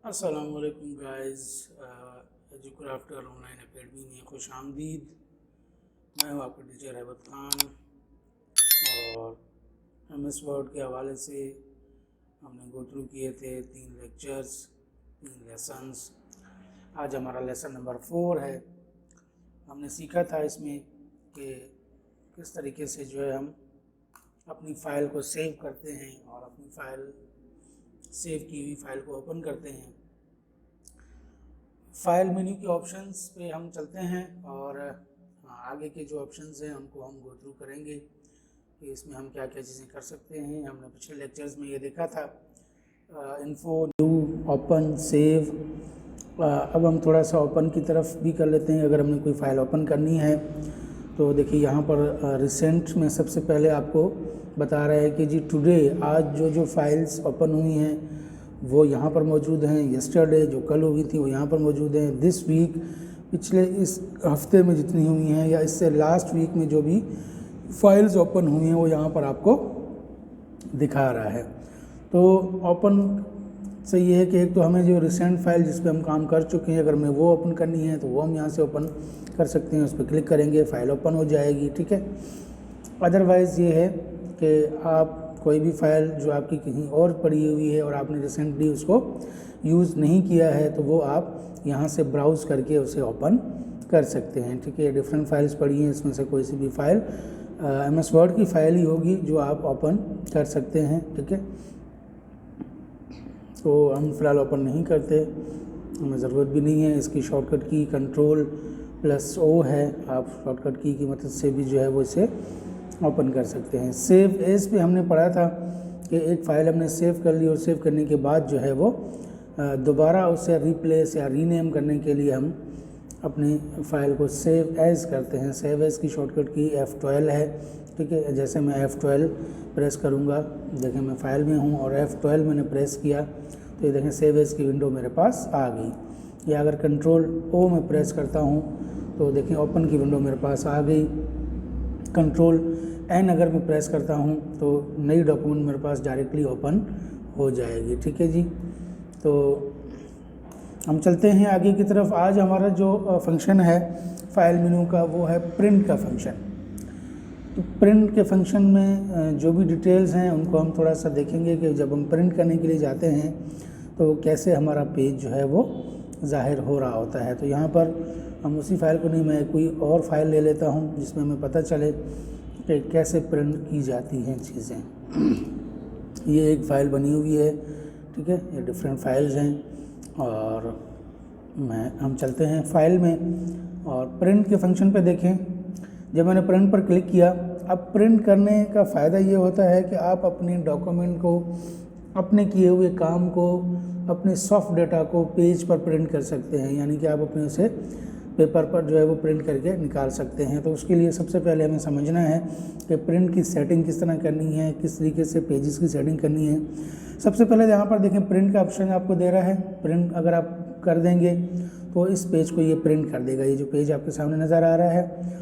अस्सलाम वालेकुम guys. एजुक्राफ्टर online academy में खुश आमदीद। मैं हूँ आपका टीचर हैबत खान। और MS वर्ड के हवाले से हमने गो थ्रू किए थे 3 लेक्चर्स, 3 लेसन्स। आज हमारा लेसन नंबर 4 है। हमने सीखा था इसमें कि किस तरीके से जो है हम अपनी फ़ाइल को सेव करते हैं और अपनी फ़ाइल सेव की हुई फ़ाइल को ओपन करते हैं। फाइल मेन्यू के ऑप्शंस पे हम चलते हैं और आगे के जो ऑप्शंस हैं उनको हम गो थ्रू करेंगे कि इसमें हम क्या क्या चीज़ें कर सकते हैं। हमने पिछले लेक्चर्स में ये देखा था इन्फो, न्यू, ओपन, सेव। अब हम थोड़ा सा ओपन की तरफ भी कर लेते हैं। अगर हमने कोई फ़ाइल ओपन करनी है तो देखिए यहाँ पर रिसेंट में सबसे पहले आपको बता रहा है कि जी टुडे, आज जो फाइल्स ओपन हुई हैं वो यहाँ पर मौजूद हैं। यस्टरडे जो कल हुई थी वो यहाँ पर मौजूद हैं। दिस वीक, पिछले इस हफ्ते में जितनी हुई हैं या इससे लास्ट वीक में जो भी फाइल्स ओपन हुई हैं वो यहाँ पर आपको दिखा रहा है। तो ओपन से ये है कि एक तो हमें जो रिसेंट फाइल जिस पे हम काम कर चुके हैं, अगर हमें वो ओपन करनी है तो वो हम यहाँ से ओपन कर सकते हैं। उस पर क्लिक करेंगे, फ़ाइल ओपन हो जाएगी। ठीक है। अदरवाइज़ ये है कि आप कोई भी फ़ाइल जो आपकी कहीं और पड़ी हुई है और आपने रिसेंटली उसको यूज़ नहीं किया है तो वो आप यहाँ से ब्राउज़ करके उसे ओपन कर सकते हैं। ठीक है। डिफरेंट फाइल्स पड़ी हैं, इसमें से कोई सी भी फ़ाइल MS वर्ड की फ़ाइल ही होगी जो आप ओपन कर सकते हैं। ठीक है। तो हम फ़िलहाल ओपन नहीं करते, हमें ज़रूरत भी नहीं है। इसकी शॉर्टकट की Ctrl+O है। आप शॉर्टकट की मदद से भी जो है वो इसे ओपन कर सकते हैं। सेव एज पे हमने पढ़ा था कि एक फ़ाइल हमने सेव कर ली और सेव करने के बाद जो है वो दोबारा उसे रिप्लेस या रीनेम करने के लिए हम अपनी फ़ाइल को सेव एज़ करते हैं। सेव एज़ की शॉर्टकट की F12 है। ठीक है। जैसे मैं F12 प्रेस करूँगा, देखें मैं फ़ाइल में हूँ और F12 मैंने प्रेस किया तो ये देखें सेव एज़ की विंडो मेरे पास आ गई। या अगर Ctrl+O में प्रेस करता हूँ तो देखें ओपन की विंडो मेरे पास आ गई। Ctrl+N अगर मैं प्रेस करता हूँ तो नई डॉक्यूमेंट मेरे पास डायरेक्टली ओपन हो जाएगी। ठीक है जी। तो हम चलते हैं आगे की तरफ। आज हमारा जो फंक्शन है फाइल मेनू का वो है प्रिंट का फंक्शन। तो प्रिंट के फंक्शन में जो भी डिटेल्स हैं उनको हम थोड़ा सा देखेंगे कि जब हम प्रिंट करने के लिए जाते हैं तो कैसे हमारा पेज जो है वो ज़ाहिर हो रहा होता है। तो यहाँ पर हम उसी फाइल को नहीं, मैं कोई और फाइल ले लेता हूँ जिसमें हमें पता चले कि कैसे प्रिंट की जाती हैं चीज़ें। ये एक फ़ाइल बनी हुई है। ठीक है। ये डिफरेंट फाइल्स हैं और हम चलते हैं फाइल में और प्रिंट के फंक्शन पे देखें। जब मैंने प्रिंट पर क्लिक किया, अब प्रिंट करने का फ़ायदा ये होता है कि आप अपने डॉक्यूमेंट को, अपने किए हुए काम को, अपने सॉफ्ट डाटा को पेज पर प्रिंट कर सकते हैं। यानी कि आप अपने उसे पेपर पर जो है वो प्रिंट करके निकाल सकते हैं। तो उसके लिए सबसे पहले हमें समझना है कि प्रिंट की सेटिंग किस तरह करनी है, किस तरीके से पेजेस की सेटिंग करनी है। सबसे पहले यहाँ पर देखें प्रिंट का ऑप्शन आपको दे रहा है। प्रिंट अगर आप कर देंगे तो इस पेज को ये प्रिंट कर देगा। ये जो पेज आपके सामने नज़र आ रहा है,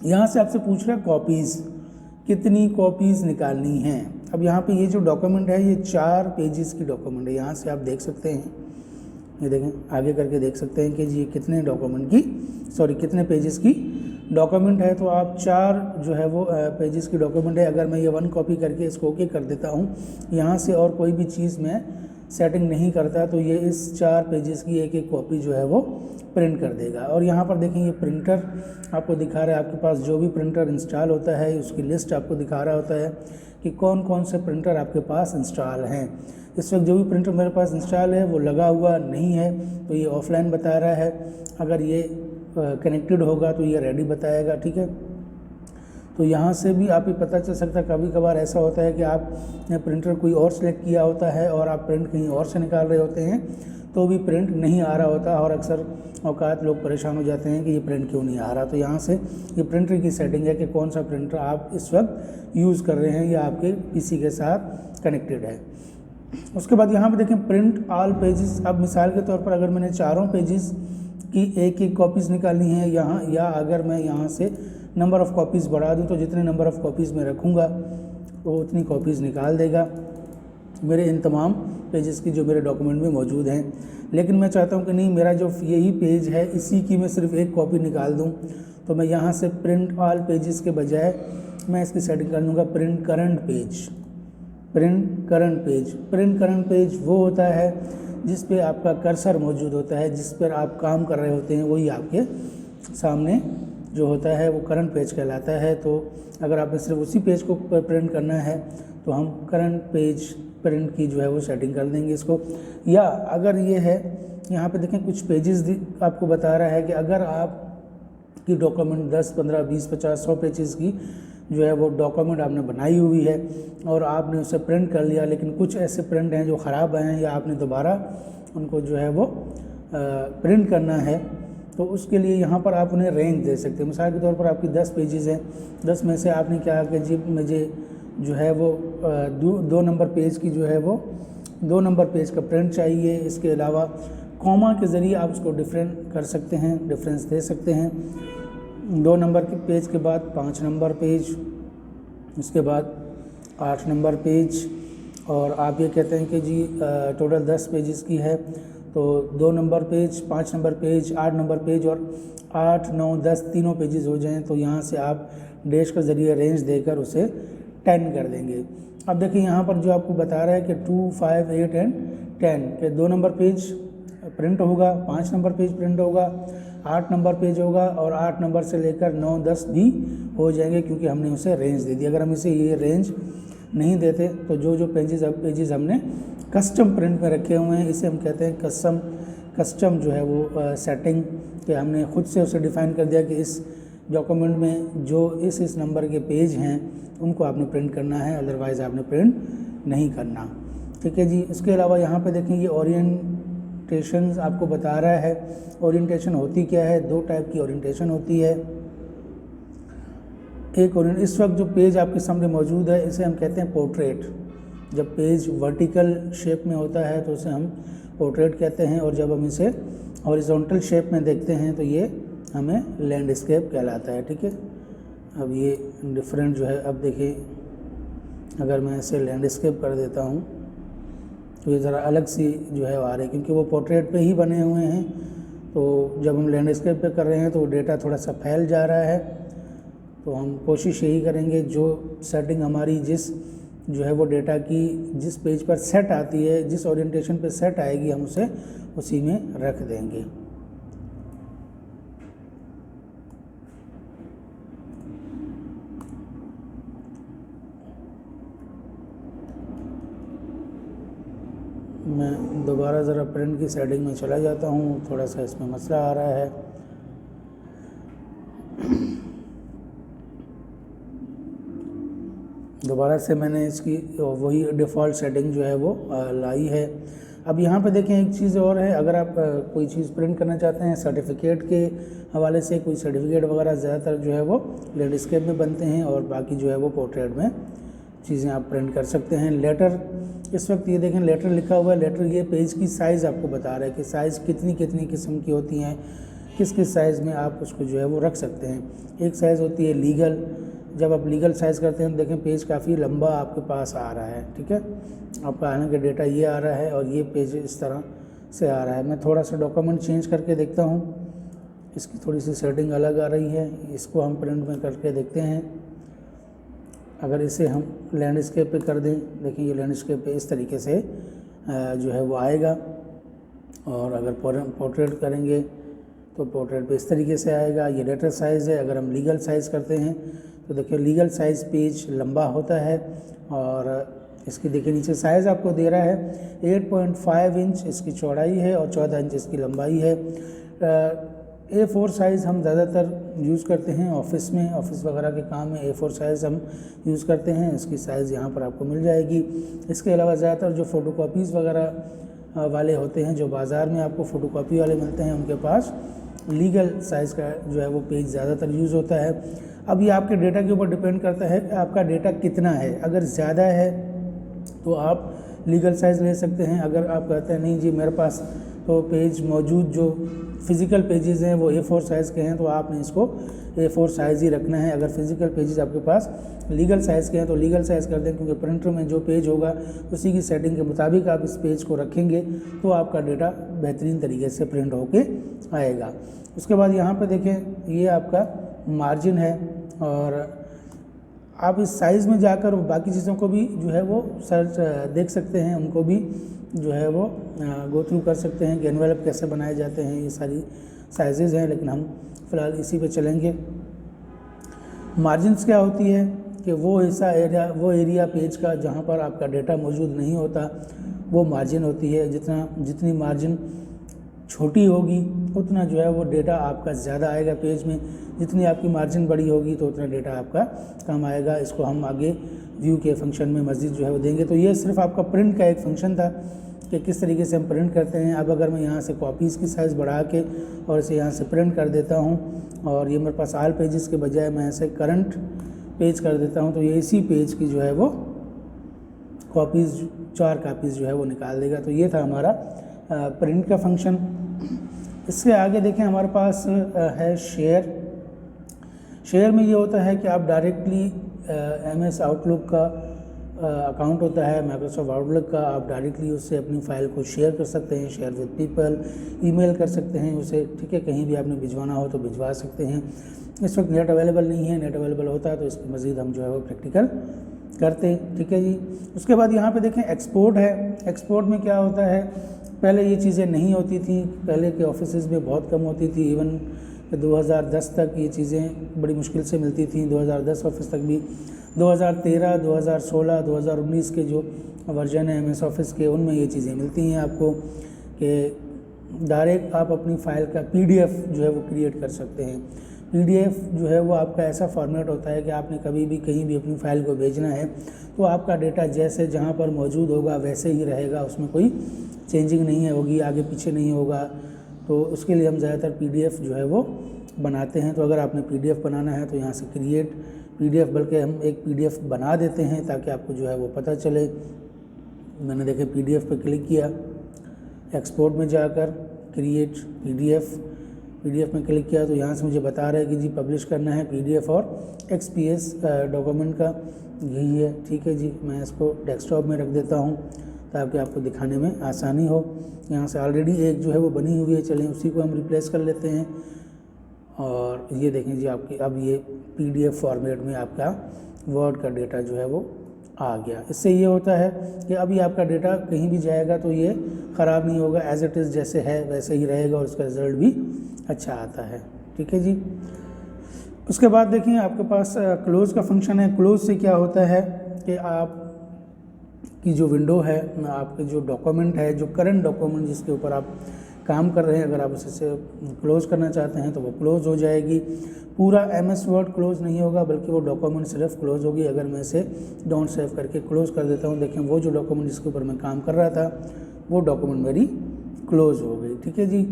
यहाँ से आपसे पूछ रहा है कॉपीज़, कितनी कॉपीज़ निकालनी हैं। अब यहाँ पे ये जो डॉक्यूमेंट है ये 4 पेजेस की डॉक्यूमेंट है। यहाँ से आप देख सकते हैं, ये देखें आगे करके देख सकते हैं कि जी कितने डॉक्यूमेंट की, कितने पेजेस की डॉक्यूमेंट है। तो आप 4 जो है वो पेजेस की डॉक्यूमेंट है। अगर मैं ये 1 कॉपी करके इसको ओके कर देता हूँ, यहाँ से और कोई भी चीज़ मैं सेटिंग नहीं करता तो ये इस 4 पेजेस की एक कॉपी जो है वो प्रिंट कर देगा। और यहाँ पर देखें ये प्रिंटर आपको दिखा रहा है, आपके पास जो भी प्रिंटर इंस्टॉल होता है उसकी लिस्ट आपको दिखा रहा होता है कि कौन कौन से प्रिंटर आपके पास इंस्टॉल हैं। इस वक्त जो भी प्रिंटर मेरे पास इंस्टॉल है वो लगा हुआ नहीं है तो ये ऑफलाइन बता रहा है। अगर ये कनेक्टेड होगा तो ये रेडी बताएगा। ठीक है। तो यहाँ से भी आप ही पता चल सकता है। कभी कभार ऐसा होता है कि आपने प्रिंटर कोई और सेलेक्ट किया होता है और आप प्रिंट कहीं और से निकाल रहे होते हैं तो भी प्रिंट नहीं आ रहा होता और अक्सर औकात लोग परेशान हो जाते हैं कि ये प्रिंट क्यों नहीं आ रहा। तो यहाँ से ये प्रिंटर की सेटिंग है कि कौन सा प्रिंटर आप इस वक्त यूज़ कर रहे हैं या आपके PC के साथ कनेक्टेड है। उसके बाद यहाँ पे देखें प्रिंट ऑल पेजेस। अब मिसाल के तौर पर अगर मैंने 4 पेजेस की एक कॉपीज़ निकालनी है यहाँ, या अगर मैं यहाँ से नंबर ऑफ़ कॉपीज़ बढ़ा दूँ तो जितने नंबर ऑफ़ कॉपीज़ मैं रखूँगा वो उतनी कॉपीज़ निकाल देगा। मेरे इन तमाम पेजेस की जो मेरे डॉक्यूमेंट में मौजूद हैं। लेकिन मैं चाहता हूं कि नहीं, मेरा जो यही पेज है इसी की मैं सिर्फ एक कॉपी निकाल दूं, तो मैं यहाँ से प्रिंट ऑल पेजेस के बजाय मैं इसकी सेटिंग कर लूँगा print current page. Print current page वो होता है जिस पे आपका कर्सर मौजूद होता है, जिस पर आप काम कर रहे होते हैं, वही आपके सामने जो होता है वो करंट पेज कहलाता है। तो अगर आपने सिर्फ उसी पेज को प्रिंट करना है तो हम करंट पेज प्रिंट की जो है वो सेटिंग कर देंगे इसको। या अगर ये है, यहाँ पे देखें कुछ पेजेस आपको बता रहा है कि अगर आप की डॉक्यूमेंट 10, 15, 20, 50, 100 पेजेस की जो है वो डॉक्यूमेंट आपने बनाई हुई है और आपने उसे प्रिंट कर लिया, लेकिन कुछ ऐसे प्रिंट हैं जो ख़राब आए हैं या आपने दोबारा उनको जो है वो प्रिंट करना है, तो उसके लिए यहाँ पर आप उन्हें रेंज दे सकते हैं। मिसाल के तौर पर आपकी 10 पेजेस हैं, 10 में से आपने क्या कि जी मुझे जो है वो 2 नंबर पेज की जो है वो 2 नंबर पेज का प्रिंट चाहिए। इसके अलावा कॉमा के ज़रिए आप उसको डिफरेंट कर सकते हैं, डिफरेंस दे सकते हैं। 2 नंबर के पेज के बाद 5 नंबर पेज, उसके बाद 8 नंबर पेज, और आप ये कहते हैं कि जी टोटल 10 पेजेस की है तो 2 number page, 5 number page, 8 number page और 8, 9, 10 तीनों पेजेस हो जाएं तो यहाँ से आप डैश के ज़रिए रेंज देकर उसे 10 कर देंगे। अब देखिए यहाँ पर जो आपको बता रहा है कि 2, 5, 8 एंड 10 के 2 नंबर पेज प्रिंट होगा, 5 नंबर पेज प्रिंट होगा, 8 नंबर पेज होगा और 8 नंबर से लेकर 9, 10 भी हो जाएंगे क्योंकि हमने उसे रेंज दे दी। अगर हम इसे ये रेंज नहीं देते तो जो पेजेस हमने कस्टम प्रिंट में रखे हुए हैं, इसे हम कहते हैं कस्टम जो है वो सेटिंग कि हमने खुद से उसे डिफ़ाइन कर दिया कि इस डॉक्यूमेंट में जो इस नंबर के पेज हैं उनको आपने प्रिंट करना है, अदरवाइज़ आपने प्रिंट नहीं करना। ठीक है जी। इसके अलावा यहाँ पे देखें ये ओरिएंटेशन आपको बता रहा है। ओरिएंटेशन होती क्या है? 2 टाइप की ओरिएंटेशन होती है। एक इस वक्त जो पेज आपके सामने मौजूद है इसे हम कहते हैं पोर्ट्रेट। जब पेज वर्टिकल शेप में होता है तो उसे हम पोर्ट्रेट कहते हैं, और जब हम इसे हॉरिजॉन्टल शेप में देखते हैं तो ये हमें लैंडस्केप कहलाता है। ठीक है। अब ये डिफरेंट जो है, अब देखिए अगर मैं इसे लैंडस्केप कर देता हूँ तो ये ज़रा अलग सी जो है आ रही है क्योंकि वो पोर्ट्रेट पे ही बने हुए हैं। तो जब हम लैंडस्केप पे कर रहे हैं तो डेटा थोड़ा सा फैल जा रहा है। तो हम कोशिश यही करेंगे जो सेटिंग हमारी जिस जो है वो डेटा की जिस पेज पर सेट आती है, जिस ओरिएंटेशन पे सेट आएगी, हम उसे उसी में रख देंगे। मैं दोबारा ज़रा प्रिंट की सेटिंग में चला जाता हूँ, थोड़ा सा इसमें मसला आ रहा है। दोबारा से मैंने इसकी वही डिफ़ॉल्ट सेटिंग जो है वो लाई है। अब यहाँ पे देखें एक चीज़ और है, अगर आप कोई चीज़ प्रिंट करना चाहते हैं सर्टिफिकेट के हवाले से, कोई सर्टिफिकेट वगैरह ज़्यादातर जो है वो लैंडस्केप में बनते हैं और बाकी जो है वो पोर्ट्रेट में चीज़ें आप प्रिंट कर सकते हैं। लेटर, इस वक्त ये देखें लेटर लिखा हुआ है। लेटर ये पेज की साइज़ आपको बता रहा है कि साइज़ कितनी कितनी किस्म की होती हैं, किस किस साइज़ में आप उसको जो है वो रख सकते हैं। एक साइज़ होती है लीगल। जब आप लीगल साइज़ करते हैं तो देखें पेज काफ़ी लंबा आपके पास आ रहा है। ठीक है। आपका हालांकि डेटा ये आ रहा है और ये पेज इस तरह से आ रहा है। मैं थोड़ा सा डॉक्यूमेंट चेंज करके देखता हूँ, इसकी थोड़ी सी सेटिंग अलग आ रही है। इसको हम प्रिंट में करके देखते हैं। अगर इसे हम लैंडस्केप पे कर दें, देखिए ये लैंडस्केप पे इस तरीके से जो है वो आएगा, और अगर पोर्ट्रेट करेंगे तो पोर्ट्रेट पे इस तरीके से आएगा। ये लेटर साइज़ है। अगर हम लीगल साइज़ करते हैं तो देखिए लीगल साइज़ पेज लंबा होता है, और इसकी देखिए नीचे साइज़ आपको दे रहा है 8.5 इंच इसकी चौड़ाई है और 14 इंच इसकी लंबाई है। A4 साइज़ हम ज़्यादातर यूज़ करते हैं ऑफिस में, ऑफिस वगैरह के काम में A4 साइज़ हम यूज़ करते हैं। इसकी साइज़ यहाँ पर आपको मिल जाएगी। इसके अलावा ज़्यादातर जो फ़ोटोकॉपीज़ वगैरह वाले होते हैं, जो बाज़ार में आपको फ़ोटोकॉपी वाले मिलते हैं, उनके पास लीगल साइज़ का जो है वो पेज ज़्यादातर यूज़ होता है। अब ये आपके डेटा के ऊपर डिपेंड करता है कि आपका डेटा कितना है। अगर ज़्यादा है तो आप लीगल साइज़ ले सकते हैं। अगर आप कहते हैं नहीं जी मेरे पास तो पेज मौजूद जो फिज़िकल पेजेस हैं वो A4 साइज़ के हैं, तो आपने इसको A4 साइज़ ही रखना है। अगर फिज़िकल पेजेस आपके पास लीगल साइज़ के हैं तो लीगल साइज़ कर दें, क्योंकि प्रिंटर में जो पेज होगा उसी की सेटिंग के मुताबिक आप इस पेज को रखेंगे तो आपका डेटा बेहतरीन तरीके से प्रिंट होके आएगा। उसके बाद यहाँ पे देखें ये आपका मार्जिन है, और आप इस साइज़ में जाकर बाकी चीज़ों को भी जो है वो सर्च देख सकते हैं, उनको भी जो है वो गो थ्रू कर सकते हैं कि एनवेलप कैसे बनाए जाते हैं। ये सारी साइजेज़ हैं, लेकिन हम फ़िलहाल इसी पे चलेंगे। मार्जिन्स क्या होती है कि वो हिस्सा वो एरिया पेज का जहाँ पर आपका डेटा मौजूद नहीं होता वो मार्जिन होती है। जितनी मार्जिन छोटी होगी उतना जो है वो डेटा आपका ज़्यादा आएगा पेज में, जितनी आपकी मार्जिन बड़ी होगी तो उतना डेटा आपका कम आएगा। इसको हम आगे व्यू के फंक्शन में मज़ीद जो है वो देंगे। तो ये सिर्फ आपका प्रिंट का एक फंक्शन था कि किस तरीके से हम प्रिंट करते हैं। अब अगर मैं यहाँ से कॉपीज़ की साइज़ बढ़ा के और इसे यहाँ से प्रिंट कर देता हूँ, और ये मेरे पास ऑल पेजेस के बजाय मैं ऐसे करंट पेज कर देता हूँ, तो ये इसी पेज की जो है वो कॉपीज़ 4 कापीज़ जो है वो निकाल देगा। तो ये था हमारा प्रिंट का फंक्शन। इसके आगे देखें हमारे पास है शेयर। शेयर में ये होता है कि आप डायरेक्टली MS आउटलुक का अकाउंट होता है माइक्रोसॉफ्ट आउटलुक का, आप डायरेक्टली उससे अपनी फ़ाइल को शेयर कर सकते हैं, शेयर विद पीपल, ईमेल कर सकते हैं उसे, ठीक है। कहीं भी आपने भिजवाना हो तो भिजवा सकते हैं। इस वक्त नेट अवेलेबल नहीं है, नेट अवेलेबल होता है तो इसके मज़ीद हम जो है वो प्रैक्टिकल करते हैं, ठीक है जी। उसके बाद यहाँ पे देखें एक्सपोर्ट है। एक्सपोर्ट में क्या होता है, पहले ये चीज़ें नहीं होती थी, पहले के ऑफिसेज़ में बहुत कम होती थी। इवन 2010 तक ये चीज़ें बड़ी मुश्किल से मिलती थी, 2010 ऑफिस तक भी। 2013, 2016, 2019 के जो वर्जन है MS ऑफिस के, उनमें ये चीज़ें मिलती हैं आपको कि डायरेक्ट आप अपनी फ़ाइल का PDF जो है वो क्रिएट कर सकते हैं। PDF जो है वो आपका ऐसा फॉर्मेट होता है कि आपने कभी भी कहीं भी अपनी फ़ाइल को भेजना है तो आपका डेटा जैसे जहाँ पर मौजूद होगा वैसे ही रहेगा, उसमें कोई चेंजिंग नहीं होगी, आगे पीछे नहीं होगा। तो उसके लिए हम ज़्यादातर PDF जो है वो बनाते हैं। तो अगर आपने PDF बनाना है तो यहाँ से क्रिएट PDF, बल्कि हम एक PDF बना देते हैं ताकि आपको जो है वो पता चले। मैंने देखे PDF पे क्लिक किया, एक्सपोर्ट में जाकर क्रिएट PDF में क्लिक किया तो यहाँ से मुझे बता रहा है कि जी पब्लिश करना है PDF और XPS डॉक्यूमेंट का, यही है, ठीक है जी। मैं इसको डेस्कटॉप में रख देता हूँ ताकि आपको दिखाने में आसानी हो। यहाँ से ऑलरेडी एक जो है वो बनी हुई है, चलें उसी को हम रिप्लेस कर लेते हैं। और ये देखें जी आपकी अब ये PDF फॉर्मेट में आपका वर्ड का डेटा जो है वो आ गया। इससे ये होता है कि अभी आपका डेटा कहीं भी जाएगा तो ये ख़राब नहीं होगा, एज इट इज़ जैसे है वैसे ही रहेगा और उसका रिज़ल्ट भी अच्छा आता है, ठीक है जी। उसके बाद देखिए आपके पास क्लोज़ का फंक्शन है। क्लोज़ से क्या होता है कि आप की जो विंडो है, आपके जो डॉक्यूमेंट है, जो करंट डॉक्यूमेंट जिसके ऊपर आप काम कर रहे हैं, अगर आप उसे क्लोज़ करना चाहते हैं तो वो क्लोज़ हो जाएगी। पूरा MS वर्ड क्लोज़ नहीं होगा बल्कि वो डॉक्यूमेंट सिर्फ क्लोज़ होगी। अगर मैं इसे डोंट सेव करके क्लोज़ कर देता हूँ, देखें वो जो डॉक्यूमेंट जिसके ऊपर मैं काम कर रहा था वो डॉक्यूमेंट मेरी क्लोज़ हो गई, ठीक है जी।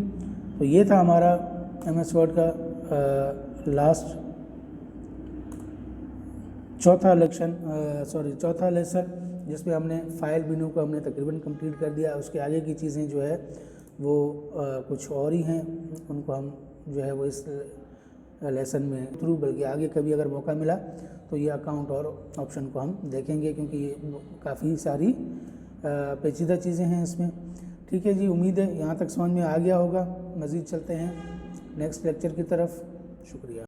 तो ये था हमारा MS वर्ड का लास्ट चौथा लेसन जिसमें हमने फाइल मेनू को हमने तकरीबन कंप्लीट कर दिया। उसके आगे की चीज़ें जो है वो कुछ और ही हैं, उनको हम जो है वो इस लेसन में थ्रू, बल्कि आगे कभी अगर मौका मिला तो ये अकाउंट और ऑप्शन को हम देखेंगे, क्योंकि ये काफ़ी सारी पेचीदा चीज़ें हैं इसमें, ठीक है जी। उम्मीद है यहाँ तक समझ में आ गया होगा। मज़ीद चलते हैं नेक्स्ट लेक्चर की तरफ। शुक्रिया।